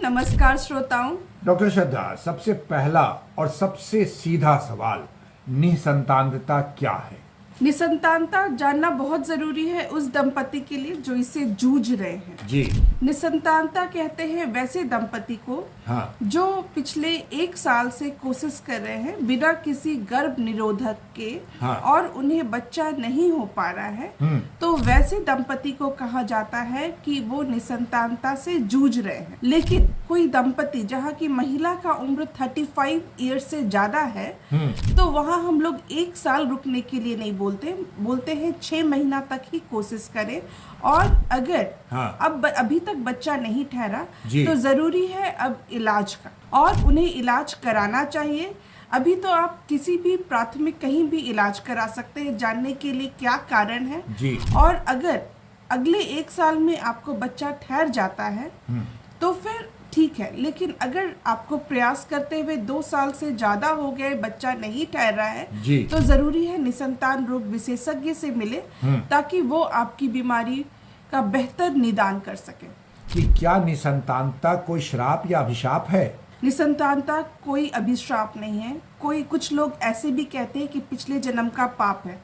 नमस्कार श्रोताओं। डॉक्टर श्रद्धा, सबसे पहला और सबसे सीधा सवाल, निसंतानता क्या है? निसंतानता जानना बहुत जरूरी है उस दंपति के लिए जो इससे जूझ रहे हैं। जी। निसंतानता कहते हैं वैसे दंपति को जो पिछले 1 साल से कोशिश कर रहे हैं बिना किसी गर्भ निरोधक के और उन्हें बच्चा नहीं हो पा रहा है, तो वैसे दंपति को कहा जाता है कि वो निसंतानता से जूझ रहे हैं। लेकिन कोई दंपति जहाँ की महिला का उम्र 35 ईयर्स से ज्यादा है, तो वहाँ हम लोग 1 साल रुकने के लिए नहीं बोलते हैं 6 महीना तक ही कोशिश करें। और अगर अभी तक बच्चा नहीं ठहरा तो जरूरी है अब इलाज का, और उन्हें इलाज कराना चाहिए। अभी तो आप किसी भी प्राथमिक कहीं भी इलाज करा सकते हैं जानने के लिए क्या कारण है जी। और अगर अगले 1 साल में आपको बच्चा ठहर जाता है तो फिर ठीक है, लेकिन अगर आपको प्रयास करते हुए 2 साल से ज्यादा हो गए बच्चा नहीं ठहर रहा है तो जरूरी है निसंतान रोग विशेषज्ञ से मिले ताकि वो आपकी बीमारी का बेहतर निदान कर सके। कि क्या निसंतानता कोई श्राप या अभिशाप है? निसंतानता कोई अभिशाप नहीं है। कुछ लोग ऐसे भी कहते हैं कि पिछले जन्म का पाप है।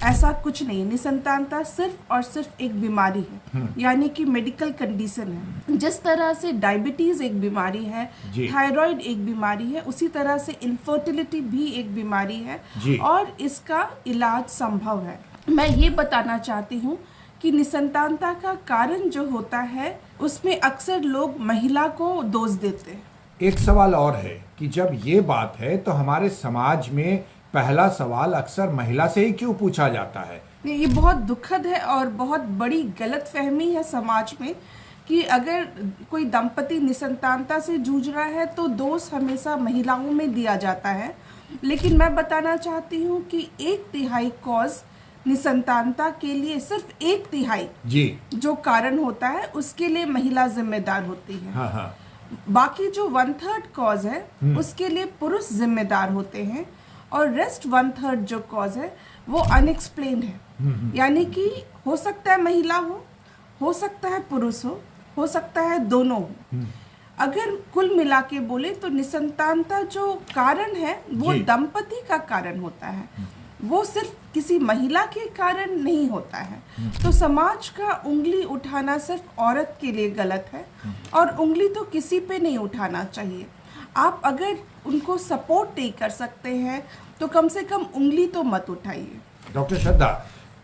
ऐसा कुछ नहीं। निसंतानता सिर्फ और सिर्फ एक बीमारी है, यानी कि मेडिकल कंडीशन है। जिस तरह से डायबिटीज एक बीमारी है, थायराइड एक बीमारी है, उसी तरह से इनफर्टिलिटी भी एक बीमारी है और इसका इलाज संभव है। मैं ये बताना चाहती हूँ कि निसंतानता का कारण जो होता है उसमें अक्सर लोग महिला को दोष देते हैं। एक सवाल और है कि जब ये बात है तो हमारे समाज में पहला सवाल अक्सर महिला से ही क्यों पूछा जाता है? ये बहुत दुखद है और बहुत बड़ी गलतफहमी है समाज में कि अगर कोई दंपति निसंतानता से जूझ रहा है तो दोष हमेशा महिलाओं में दिया जाता है। लेकिन मैं बताना चाहती हूँ कि 1/3 कॉज निसंतानता के लिए सिर्फ 1/3 जो कारण होता है उसके लिए महिला जिम्मेदार होती है। बाकी जो 1/3 कॉज है उसके लिए पुरुष जिम्मेदार होते हैं और रेस्ट 1/3 जो कॉज है वो अनएक्सप्लेन्ड है। यानी कि हो सकता है महिला हो सकता है पुरुष हो सकता है दोनों हो। अगर कुल मिला के बोले तो निसंतानता जो कारण है वो दंपति का कारण होता है, वो सिर्फ किसी महिला के कारण नहीं होता है। तो समाज का उंगली उठाना सिर्फ औरत के लिए गलत है और उंगली तो किसी पे नहीं उठाना चाहिए। आप अगर उनको सपोर्ट नहीं कर सकते हैं तो कम से कम उंगली तो मत उठाइए। डॉक्टर श्रद्धा,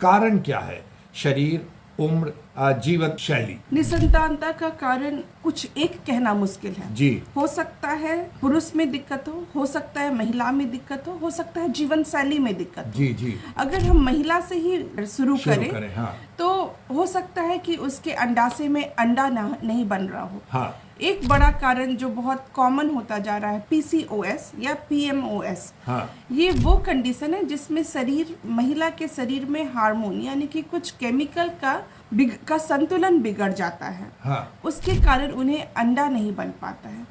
कारण क्या है? शरीर, उम्र, जीवन शैली? निसंतानता का कारण कुछ एक कहना मुश्किल है जी। हो सकता है पुरुष में दिक्कत हो सकता है महिला में दिक्कत हो सकता है जीवन शैली में दिक्कत हो। जी। अगर हम महिला से ही शुरू करें तो हो सकता है कि उसके अंडाशय में अंडा नहीं बन रहा हो। एक बड़ा कारण जो बहुत कॉमन होता जा रहा है PCOS या PMOS। ये वो कंडीशन है जिसमें महिला के शरीर में हार्मोन यानी कि कुछ केमिकल का संतुलन बिगड़ जाता है। उसके कारण उन्हें अंडा नहीं बन पाता है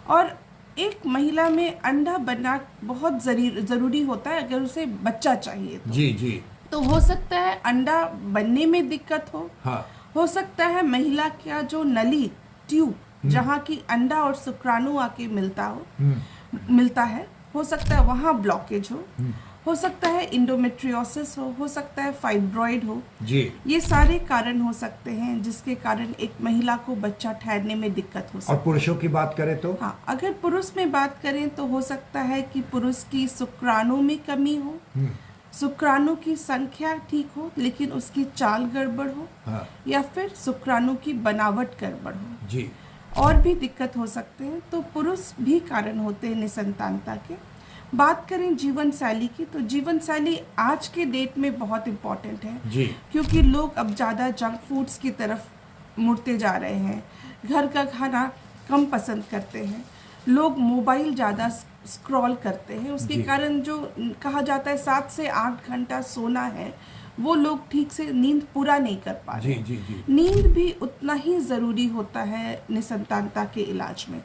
और एक महिला में अंडा बनना बहुत जरूरी होता है अगर उसे बच्चा चाहिए तो। जी। तो हो सकता है अंडा बनने में दिक्कत हो सकता है महिला का जो नली ट्यूब जहाँ की अंडा और शुक्राणु आके मिलता है हो सकता है वहाँ ब्लॉकेज हो सकता है इंडोमेट्रियोसिस हो सकता है फाइब्रॉइड हो। ये सारे कारण हो सकते हैं जिसके कारण एक महिला को बच्चा ठहरने में दिक्कत हो सकती है। और पुरुषों की बात करें तो? अगर पुरुष में बात करें तो हो सकता है कि पुरुष की शुक्राणु में कमी हो, शुक्राणु की संख्या ठीक हो लेकिन उसकी चाल गड़बड़ हो या फिर शुक्राणु की बनावट गड़बड़ हो। और भी दिक्कत हो सकते हैं, तो पुरुष भी कारण होते हैं निसंतानता के। बात करें जीवन शैली की तो जीवन शैली आज के डेट में बहुत इम्पोर्टेंट है क्योंकि लोग अब ज़्यादा जंक फूड्स की तरफ मुड़ते जा रहे हैं, घर का खाना कम पसंद करते हैं, लोग मोबाइल ज़्यादा स्क्रॉल करते हैं। उसके कारण जो कहा जाता है 7 से 8 घंटा सोना है वो लोग ठीक से नींद पूरा नहीं कर पा रहे। नींद भी उतना ही ज़रूरी होता है निसंतानता के इलाज में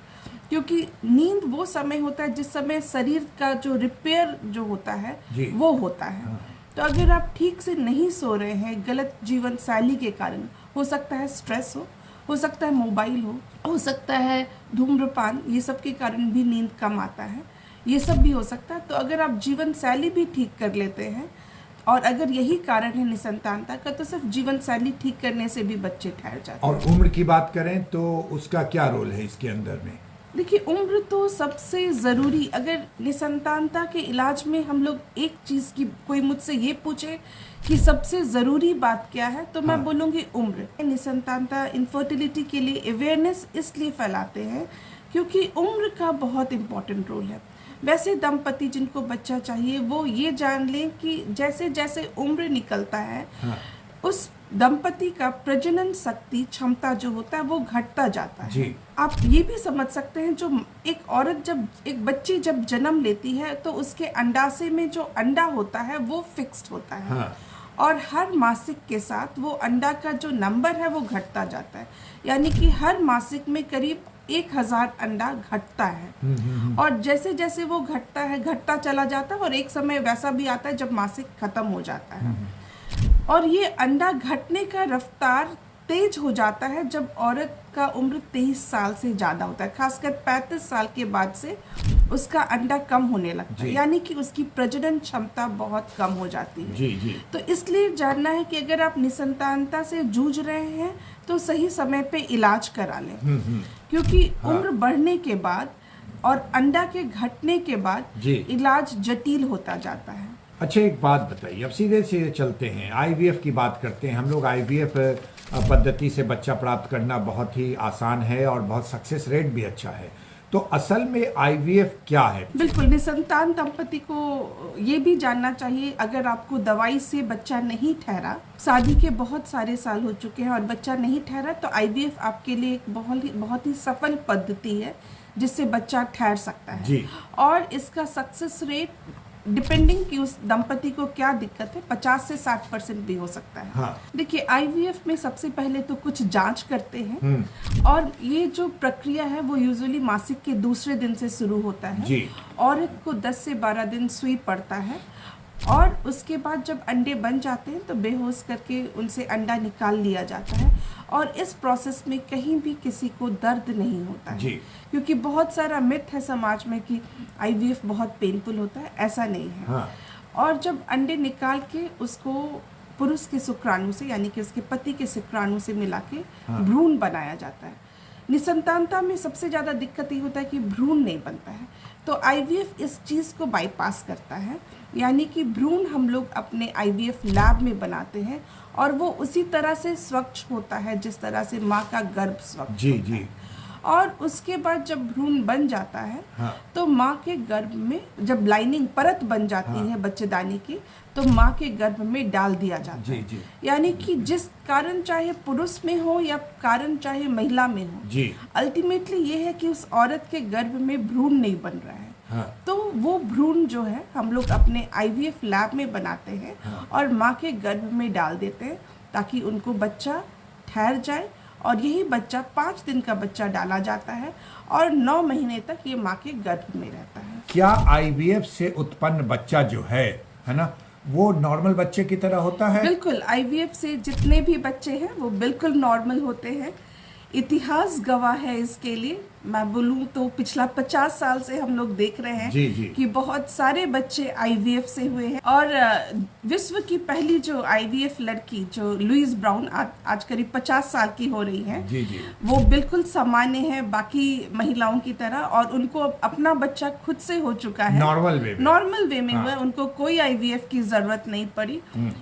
क्योंकि नींद वो समय होता है जिस समय शरीर का जो रिपेयर जो होता है वो होता है। तो अगर आप ठीक से नहीं सो रहे हैं, गलत जीवन शैली के कारण, हो सकता है स्ट्रेस हो सकता है मोबाइल हो सकता है धूम्रपान, ये सब के कारण भी नींद कम आता है, ये सब भी हो सकता है। तो अगर आप जीवन शैली भी ठीक कर लेते हैं और अगर यही कारण है निसंतानता का, तो सिर्फ जीवन शैली ठीक करने से भी बच्चे ठहर जाते हैं। और उम्र की बात करें तो उसका क्या रोल है इसके अंदर में? देखिए, उम्र तो सबसे ज़रूरी, अगर निसंतानता के इलाज में हम लोग एक चीज़ की, कोई मुझसे ये पूछे कि सबसे ज़रूरी बात क्या है, तो मैं बोलूँगी उम्र। निसंतानता इनफर्टिलिटी के लिए अवेयरनेस इसलिए फैलाते हैं क्योंकि उम्र का बहुत इम्पोर्टेंट रोल है। वैसे दंपति जिनको बच्चा चाहिए वो ये जान लें कि जैसे जैसे उम्र निकलता है उस दंपति का प्रजनन शक्ति क्षमता जो होता है वो घटता जाता है। जी। आप ये भी समझ सकते हैं, जो एक औरत जब एक बच्ची जब जन्म लेती है तो उसके अंडाशय में जो अंडा होता है वो फिक्स्ड होता है और हर मासिक के साथ वो अंडा का जो नंबर है वो घटता जाता है, यानी कि हर मासिक में करीब 1000 अंडा घटता है। और जैसे जैसे वो घटता चला जाता है और एक समय वैसा भी आता है जब मासिक खत्म हो जाता है। और ये अंडा घटने का रफ्तार तेज हो जाता है जब औरत का उम्र 23 साल से ज़्यादा होता है, खासकर 35 साल के बाद से उसका अंडा कम होने लगता है, यानी कि उसकी प्रजनन क्षमता बहुत कम हो जाती है। जी। तो इसलिए जानना है कि अगर आप निसंतानता से जूझ रहे हैं तो सही समय पे इलाज करा लें, क्योंकि उम्र बढ़ने के बाद और अंडा के घटने के बाद इलाज जटिल होता जाता है। अच्छा, एक बात बताइए, अब सीधे सीधे चलते हैं, आईवीएफ की बात करते हैं हम लोग। आईवीएफ पद्धति से बच्चा प्राप्त करना बहुत ही आसान है और बहुत सक्सेस रेट भी अच्छा है, तो असल में आईवीएफ क्या है? बिल्कुल, निसंतान दंपति को ये भी जानना चाहिए, अगर आपको दवाई से बच्चा नहीं ठहरा, शादी के बहुत सारे साल हो चुके हैं और बच्चा नहीं ठहरा, तो आईवीएफ आपके लिए एक बहुत ही सफल पद्धति है जिससे बच्चा ठहर सकता है जी। और इसका सक्सेस रेट डिपेंडिंग कि उस दंपति को क्या दिक्कत है 50 से 60% भी हो सकता है। देखिए, आईवीएफ में सबसे पहले तो कुछ जांच करते हैं और ये जो प्रक्रिया है वो यूजुअली मासिक के दूसरे दिन से शुरू होता है। औरत को 10 से 12 दिन सुई पड़ता है और उसके बाद जब अंडे बन जाते हैं तो बेहोश करके उनसे अंडा निकाल लिया जाता है और इस प्रोसेस में कहीं भी किसी को दर्द नहीं होता है, क्योंकि बहुत सारा मिथ है समाज में कि आईवीएफ बहुत पेनफुल होता है, ऐसा नहीं है। और जब अंडे निकाल के उसको पुरुष के शुक्राणु से, यानी कि उसके पति के शुक्राणु से मिला के भ्रूण बनाया जाता है। निसंतानता में सबसे ज़्यादा दिक्कत ये होता है कि भ्रूण नहीं बनता है, तो आईवीएफ इस चीज़ को बाईपास करता है, यानी कि भ्रूण हम लोग अपने आईवीएफ लैब में बनाते हैं और वो उसी तरह से स्वच्छ होता है जिस तरह से माँ का गर्भ स्वच्छ होता है। और उसके बाद जब भ्रूण बन जाता है तो माँ के गर्भ में जब लाइनिंग परत बन जाती है बच्चेदानी की, तो माँ के गर्भ में डाल दिया जाता है। यानी कि जिस कारण चाहे पुरुष में हो या कारण चाहे महिला में हो, अल्टीमेटली ये है कि उस औरत के गर्भ में भ्रूण नहीं बन रहा है। तो वो भ्रूण जो है हम लोग अपने आईवीएफ लैब में बनाते हैं और माँ के गर्भ में डाल देते हैं ताकि उनको बच्चा ठहर जाए और यही बच्चा 5 दिन का बच्चा डाला जाता है और 9 महीने तक ये माँ के गर्भ में रहता है। क्या आईवीएफ से उत्पन्न बच्चा जो है ना, वो नॉर्मल बच्चे की तरह होता है? बिल्कुल, आईवीएफ से जितने भी बच्चे हैं वो बिल्कुल नॉर्मल होते हैं। इतिहास गवाह है इसके लिए। मैं बोलूँ तो पिछला 50 साल से हम लोग देख रहे हैं कि बहुत सारे बच्चे आईवीएफ से हुए हैं और विश्व की पहली जो आईवीएफ लड़की जो लुईस ब्राउन आज करीब 50 साल की हो रही है, वो बिल्कुल सामान्य है बाकी महिलाओं की तरह और उनको अपना बच्चा खुद से हो चुका है, नॉर्मल वे में हुआ है, उनको कोई आईवीएफ की जरूरत नहीं पड़ी।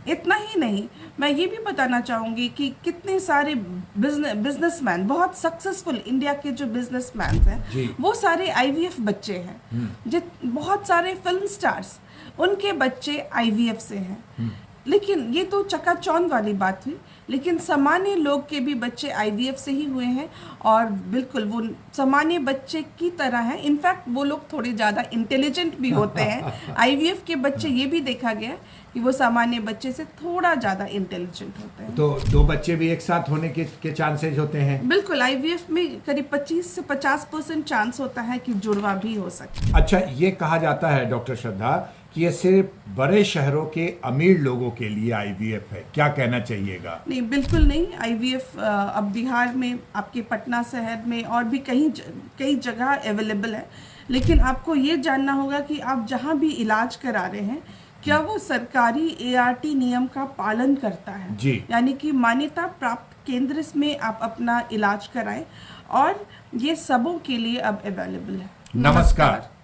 इतना ही नहीं, मैं ये भी बताना चाहूंगी कि कितने सारे बिजनेसमैन, बहुत सक्सेसफुल इंडिया के जो बिजनेसमैन हैं, वो सारे आईवीएफ बच्चे हैं। बहुत सारे फिल्म स्टार्स, उनके बच्चे आईवीएफ से हैं। लेकिन ये तो चकाचौंध वाली बात हुई, लेकिन सामान्य लोग के भी बच्चे आईवीएफ से ही हुए हैं और बिल्कुल वो सामान्य बच्चे की तरह हैं। इनफैक्ट वो लोग थोड़े ज़्यादा इंटेलिजेंट भी होते हैं। आईवीएफ के बच्चे, ये भी देखा गया कि वो सामान्य बच्चे से थोड़ा ज़्यादा इंटेलिजेंट होते हैं। तो 2 बच्चे भी एक साथ होने के चांसेस होते हैं? बिल्कुल, आईवीएफ में करीब 25 से 50% चांस होता है कि जुड़वा भी हो सके। अच्छा, ये कहा जाता है डॉक्टर श्रद्धा कि ये सिर्फ बड़े शहरों के अमीर लोगों के लिए आईवीएफ है? क्या कहना चाहिएगा? नहीं, बिल्कुल नहीं। आईवीएफ अब बिहार में, आपके पटना शहर में और भी कई जगह अवेलेबल है। लेकिन आपको ये जानना होगा कि आप जहाँ भी इलाज करा रहे हैं, क्या वो सरकारी एआरटी नियम का पालन करता है? जी। यानी कि मान्यता प्राप्त केंद्र में आप अपना इलाज कराएं, और ये सबों के लिए अब अवेलेबल है। नमस्कार।